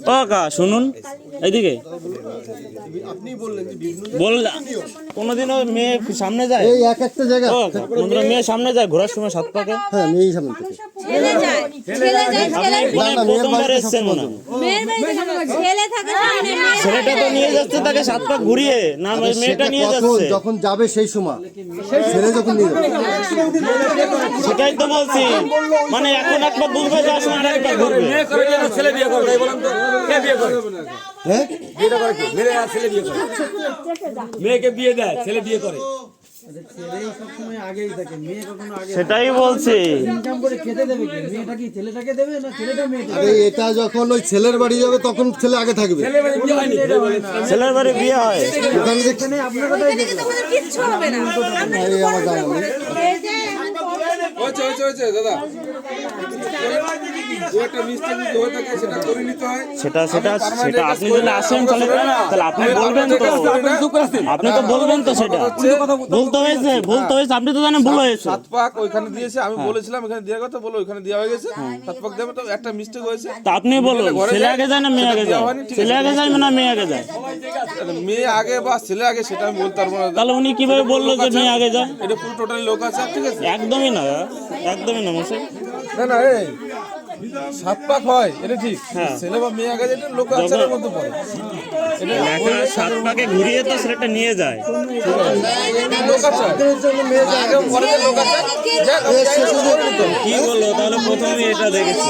ও কা শুনুন এইদিকে কোনোদিনও মেয়ে সামনে যায় এই এক একটা জায়গা কোনোদিনও মেয়ে সামনে যায় ঘোরার সময় সাত পাকে হ্যাঁ মেয়েই সামনে থেকে প্রথমবার এসছেন মনে ছেলেটা তো নিয়ে যাচ্ছে তাকে সাত পাক ঘুরিয়ে না মেয়েটা নিয়ে যাচ্ছে যখন যাবে সেই সময় ছেলে যখন নিয়ে যাবে সেটাই তো বলছি মানে এখন একবার ঘুরবে যাওয়ার সময় আরেকবার ঘুরবে ছেলে বিয়ে করে তাই বলেন তো কে বিয়ে করে হ্যাঁ বিয়েটা করে কি মেয়ে আর ছেলে বিয়ে করে মেয়েকে বিয়ে দেয় ছেলে বিয়ে করে সেটাই বলছি আরে এটা যখন ওই ছেলের বাড়ি যাবে তখন ছেলে আগে থাকবে ছেলের বাড়ি বিয়ে হয় ওখানে দেখছেন আমার জানা নেই দাদা একটা মিস্টেক হয়ে থাকে সেটা করে নিতে হয় সেটা আপনি যদি আসেন তাহলে আপনি বলবেন তো আপনি তো বলবেন তো সেটা বলতে হয়েছে আপনি তো জানেন ভুল হয়েছে সাত পাক ওইখানে দিয়েছে আমি বলেছিলাম এখানে দেওয়ার কথা বলো ওইখানে দেওয়া হয়ে গেছে সাত পাক দেবে তো একটা মিস্টেক হয়েছে তা আপনি বলুন ছেলে আগে যায় না মেয়ে আগে যায় ছেলে আগে যায় না মেয়ে আগে যায় মেয়ে আগে বা ছেলে আগে সেটা আমি বলতে পারবো না তাহলে উনি কিভাবে বললো যে মেয়ে আগে যায় এটা পুরো টোটালি লোক আছে ঠিক আছে একদমই না মশাই না এই সাত পাক হয় এটা ঠিক ছেলে বা মেয়ে আগে যেটা লোক আচারের মধ্যে পড়ে এটা সাত পাকে ঘুরিয়ে তো সেটা নিয়ে যায় লোক আছে মেয়ে আগে পরে লোক আছে কি বললো তাহলে প্রথমে এটা দেখেছি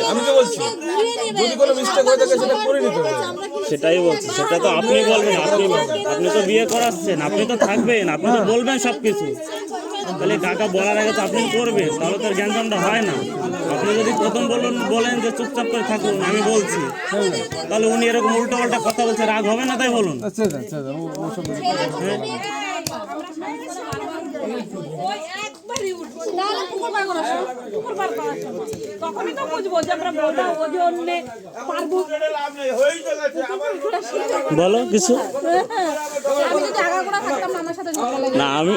আমি তো বলছি যদি কোনো মিস্টেক হয়ে থাকে সেটা করে নিতে হবে সেটাই বলছি সেটা তো আপনি বলবেন আপনি তো বিয়ে করাচ্ছেন আপনি তো থাকবেন আপনি তো বলবেন সবকিছু তাহলে কাকা বলার আগে তো আপনি করবেন তাহলে তো জ্ঞানজামটা হয় না আপনি যদি প্রথম বলেন যে চুপচাপ করে থাকুন আমি বলছি তাহলে উনি এরকম উল্টো পাল্টা কথা বলছে রাগ হবে না তাই বলুন বলো কিছু না আমি